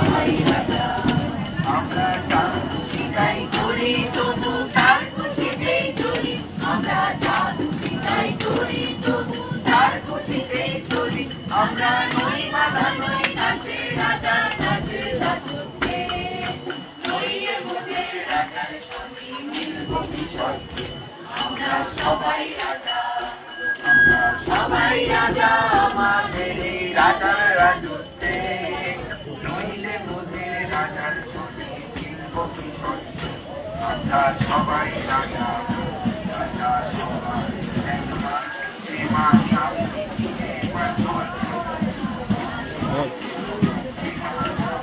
সবাই রাজা। আমরা যা খুশি তাই করি, তবু তার খুশিতেই চলি। আমরা যা খুশি তাই করি, তবু তার খুশিতেই চলি। আমরা নই বাধা, নই দাসের রাজা, দাসের রাজত্বে। নই এ মোদের রাজার সঙ্গে মিলব কি শর্তে। আমরা সবাই রাজা, আমরা সবাই রাজা, আমাদের এই রাজার রাজত্বে। নইলে মোদের রাজার সঙ্গে মিলব কি শর্তে। আমরা সবাই রাজা, রাজা সবাই একবার।